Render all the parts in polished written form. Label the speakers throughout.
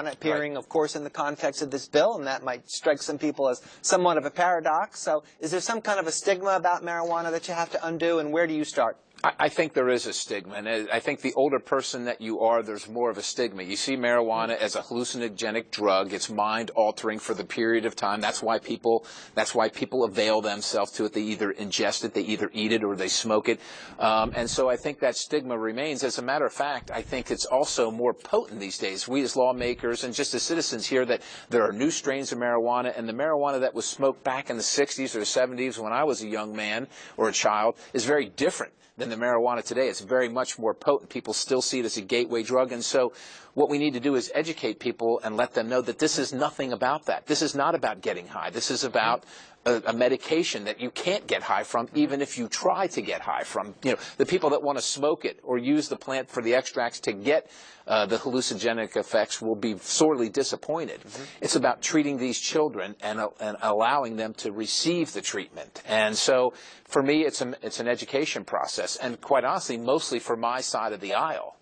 Speaker 1: appearing, of course, in the context of this bill, and that might strike some people as somewhat of a paradox. So is there some kind of a stigma about marijuana that you have to undo, and where do you start?
Speaker 2: I think there is a stigma, and I think the older person that you are, there's more of a stigma. You see marijuana as a hallucinogenic drug. It's mind-altering for the period of time. That's why people avail themselves to it. They either ingest it, they either eat it, or they smoke it. And so I think that stigma remains. As a matter of fact, I think it's also more potent these days. We as lawmakers and just as citizens hear that there are new strains of marijuana, and the marijuana that was smoked back in the 60s or the 70s when I was a young man or a child is very different than the marijuana today. It's very much more potent. People still see it as a gateway drug. And so what we need to do is educate people and let them know that this is nothing about that. This is not about getting high. This is about a medication that you can't get high from, even if you try to get high from. You know, the people that want to smoke it or use the plant for the extracts to get the hallucinogenic effects will be sorely disappointed. It's about treating these children and allowing them to receive the treatment. And so for me, it's an education process, and quite honestly, mostly for my side of the aisle.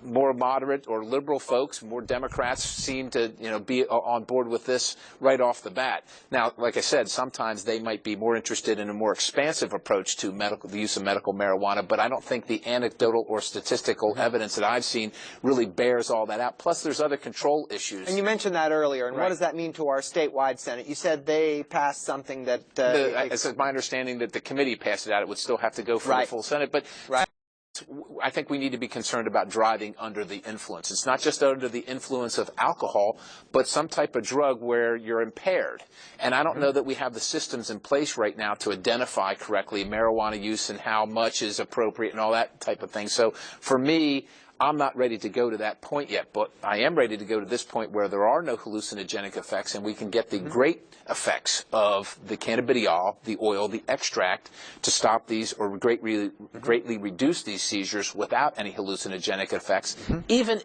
Speaker 2: More moderate or liberal folks, more Democrats seem to, be on board with this right off the bat. Now, like I said, sometimes they might be more interested in a more expansive approach to the use of medical marijuana, but I don't think the anecdotal or statistical evidence that I've seen really bears all that out. Plus, there's other control issues.
Speaker 1: And you mentioned that earlier, and what does that mean to our statewide Senate? You said they passed something that...
Speaker 2: it's my understanding that the committee passed it out. It would still have to go for the full Senate, but... I think we need to be concerned about driving under the influence. It's not just under the influence of alcohol, but some type of drug where you're impaired. And I don't know that we have the systems in place right now to identify correctly marijuana use and how much is appropriate and all that type of thing. So for me, I'm not ready to go to that point yet, but I am ready to go to this point where there are no hallucinogenic effects and we can get the great effects of the cannabidiol, the oil, the extract to stop these or greatly reduce these seizures without any hallucinogenic effects, even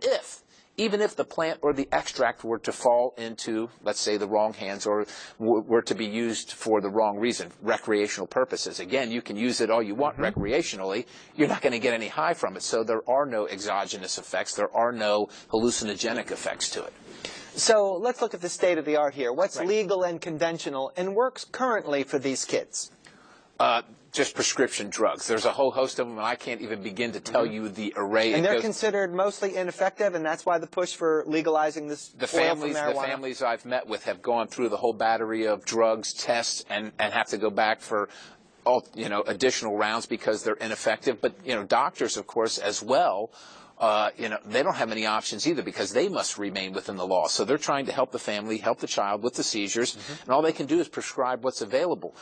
Speaker 2: if the plant or the extract were to fall into, let's say, the wrong hands or were to be used for the wrong reason, recreational purposes. Again, you can use it all you want recreationally. You're not going to get any high from it. So there are no exogenous effects. There are no hallucinogenic effects to it.
Speaker 1: So let's look at the state of the art here. What's legal and conventional and works currently for these kids?
Speaker 2: Just prescription drugs. There's a whole host of them, and I can't even begin to tell you the array.
Speaker 1: And they're considered mostly ineffective, and that's why the push for legalizing this oil for marijuana?
Speaker 2: The families I've met with have gone through the whole battery of drugs, tests, and have to go back for additional rounds because they're ineffective. But, doctors, of course, as well, they don't have any options either because they must remain within the law. So they're trying to help the family, help the child with the seizures, and all they can do is prescribe what's available.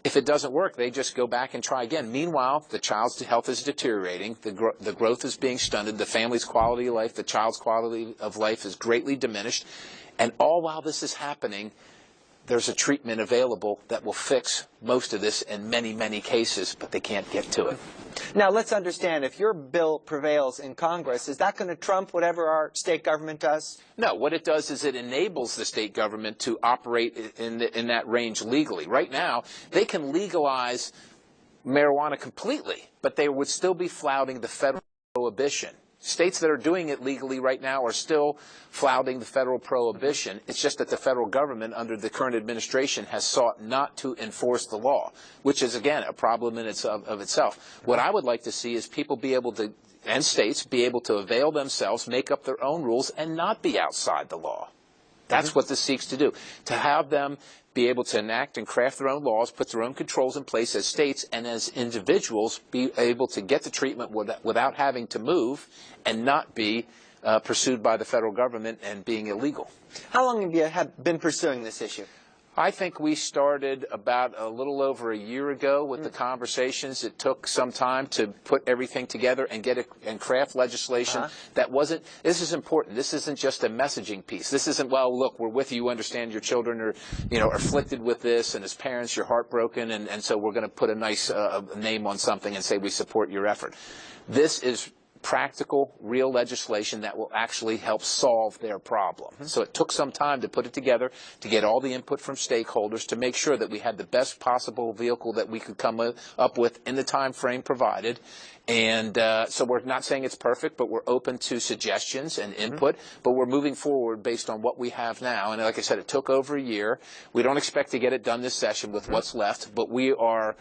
Speaker 2: If it doesn't work, they just go back and try again. Meanwhile, the child's health is deteriorating, the growth is being stunted, the family's quality of life, the child's quality of life is greatly diminished, and all while this is happening, there's a treatment available that will fix most of this in many, many cases, but they can't get to it.
Speaker 1: Now, let's understand, if your bill prevails in Congress, is that going to trump whatever our state government does?
Speaker 2: No. What it does is it enables the state government to operate in that range legally. Right now, they can legalize marijuana completely, but they would still be flouting the federal prohibition. States that are doing it legally right now are still flouting the federal prohibition. It's just that the federal government, under the current administration, has sought not to enforce the law, which is, again, a problem in of itself. What I would like to see is people be able to, and states, be able to avail themselves, make up their own rules, and not be outside the law. That's what this seeks to do, to have them be able to enact and craft their own laws, put their own controls in place as states and as individuals, be able to get the treatment without having to move and not be pursued by the federal government and being illegal.
Speaker 1: How long have you been pursuing this issue?
Speaker 2: I think we started about a little over a year ago with the conversations. It took some time to put everything together and and craft legislation that wasn't. This is important. This isn't just a messaging piece. This isn't, well, look, we're with you. Understand your children are, afflicted with this, and as parents, you're heartbroken, and so we're going to put a nice name on something and say we support your effort. This is practical, real legislation that will actually help solve their problem. So it took some time to put it together, to get all the input from stakeholders, to make sure that we had the best possible vehicle that we could come up with in the time frame provided. And so we're not saying it's perfect, but we're open to suggestions and input. But we're moving forward based on what we have now. And like I said, it took over a year. We don't expect to get it done this session with what's left, but we are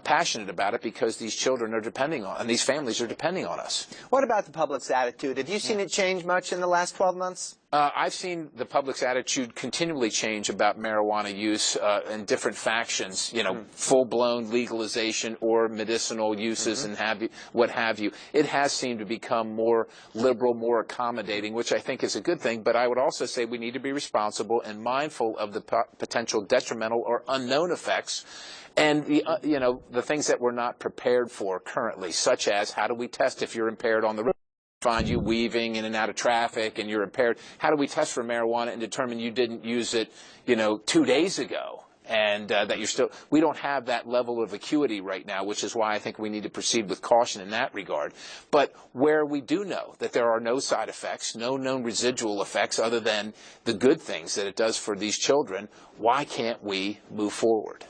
Speaker 2: passionate about it because these children are depending on, and these families are depending on us.
Speaker 1: What about the public's attitude? Have you seen it change much in the last 12 months?
Speaker 2: I've seen the public's attitude continually change about marijuana use in different factions, full-blown legalization or medicinal uses and what have you. It has seemed to become more liberal, more accommodating, which I think is a good thing. But I would also say we need to be responsible and mindful of the potential detrimental or unknown effects and the things that we're not prepared for currently, such as how do we test if you're impaired on the road? Find you weaving in and out of traffic and you're impaired. How do we test for marijuana and determine you didn't use it, 2 days ago? And that you're still, we don't have that level of acuity right now, which is why I think we need to proceed with caution in that regard. But where we do know that there are no side effects, no known residual effects other than the good things that it does for these children, why can't we move forward?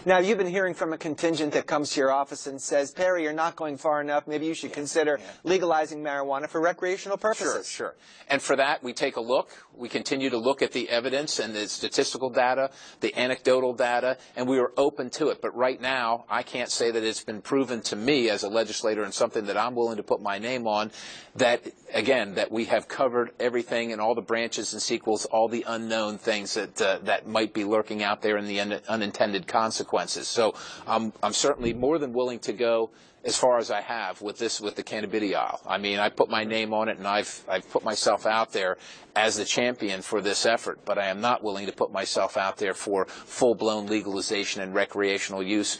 Speaker 1: Now, you've been hearing from a contingent that comes to your office and says, Perry, you're not going far enough. Maybe you should consider legalizing marijuana for recreational purposes.
Speaker 2: Sure. And for that, we take a look. We continue to look at the evidence and the statistical data, the anecdotal data, and we are open to it. But right now, I can't say that it's been proven to me as a legislator and something that I'm willing to put my name on, that, again, that we have covered everything and all the branches and sequels, all the unknown things that might be lurking out there in the unintended consequences. So I'm certainly more than willing to go as far as I have with the cannabidiol. I mean, I put my name on it, and I've put myself out there as the champion for this effort, but I am not willing to put myself out there for full-blown legalization and recreational use.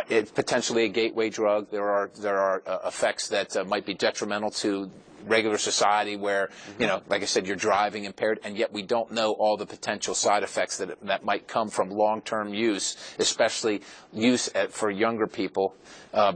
Speaker 2: It's potentially a gateway drug. There are effects that might be detrimental to regular society where, like I said, you're driving impaired, and yet we don't know all the potential side effects that might come from long-term use, especially use for younger people,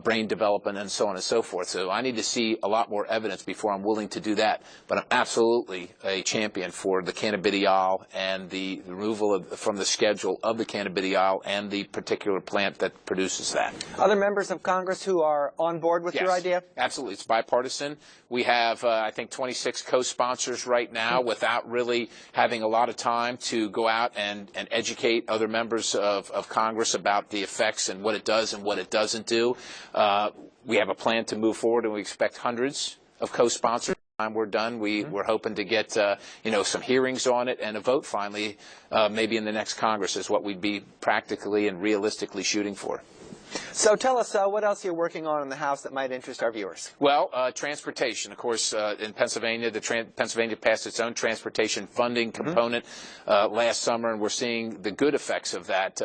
Speaker 2: brain development, and so on and so forth. So I need to see a lot more evidence before I'm willing to do that. But I'm absolutely a champion for the cannabidiol and the removal from the schedule of the cannabidiol and the particular plant that produces that.
Speaker 1: Other members of Congress who are on board with your idea?
Speaker 2: Absolutely. It's bipartisan. We have, I think, 26 co-sponsors right now without really having a lot of time to go out and educate other members of Congress about the effects and what it does and what it doesn't do. We have a plan to move forward, and we expect hundreds of co-sponsors. By the time we're done, we're hoping to get some hearings on it and a vote finally, maybe in the next Congress, is what we'd be practically and realistically shooting for.
Speaker 1: So tell us what else you're working on in the House that might interest our viewers.
Speaker 2: Well, transportation. Of course, in Pennsylvania, Pennsylvania passed its own transportation funding component last summer, and we're seeing the good effects of that.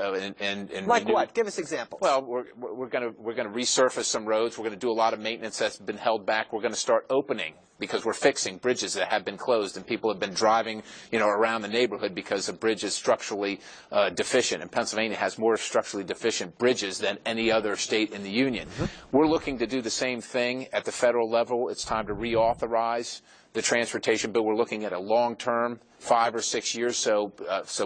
Speaker 1: Like what? Give us examples.
Speaker 2: Well, we're going to resurface some roads. We're going to do a lot of maintenance that's been held back. We're going to start opening, because we're fixing bridges that have been closed, and people have been driving, around the neighborhood because the bridge is structurally deficient. And Pennsylvania has more structurally deficient bridges than any other state in the union. We're looking to do the same thing at the federal level. It's time to reauthorize the transportation bill. We're looking at a long-term, 5 or 6 years. So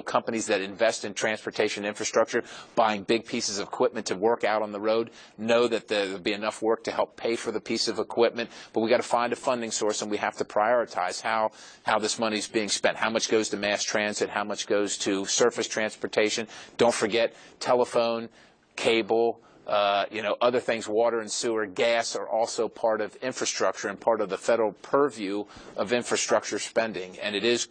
Speaker 2: companies that invest in transportation infrastructure, buying big pieces of equipment to work out on the road, know that there'll be enough work to help pay for the piece of equipment. But we got to find a funding source, and we have to prioritize how this money is being spent. How much goes to mass transit? How much goes to surface transportation? Don't forget telephone, cable. Other things, water and sewer, gas are also part of infrastructure and part of the federal purview of infrastructure spending. And it is,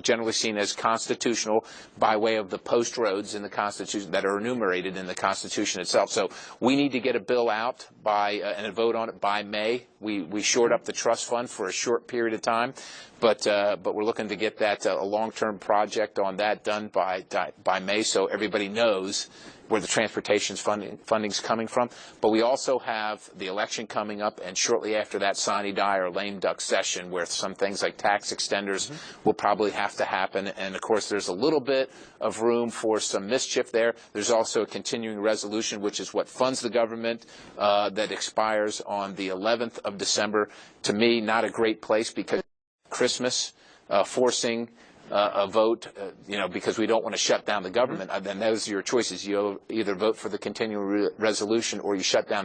Speaker 2: generally seen as constitutional by way of the post roads in the Constitution that are enumerated in the Constitution itself. So we need to get a bill out and a vote on it by May. We shored up the trust fund for a short period of time, but we're looking to get that a long-term project on that done by May, so everybody knows where the transportation funding's coming from. But we also have the election coming up, and shortly after that, sine die or lame duck session, where some things like tax extenders will probably have to happen. And of course, there's a little bit of room for some mischief there. There's also a continuing resolution, which is what funds the government, that expires on the 11th of December. To me, not a great place, because Christmas, forcing a vote, because we don't want to shut down the government, then those are your choices. You either vote for the continuing resolution or you shut down the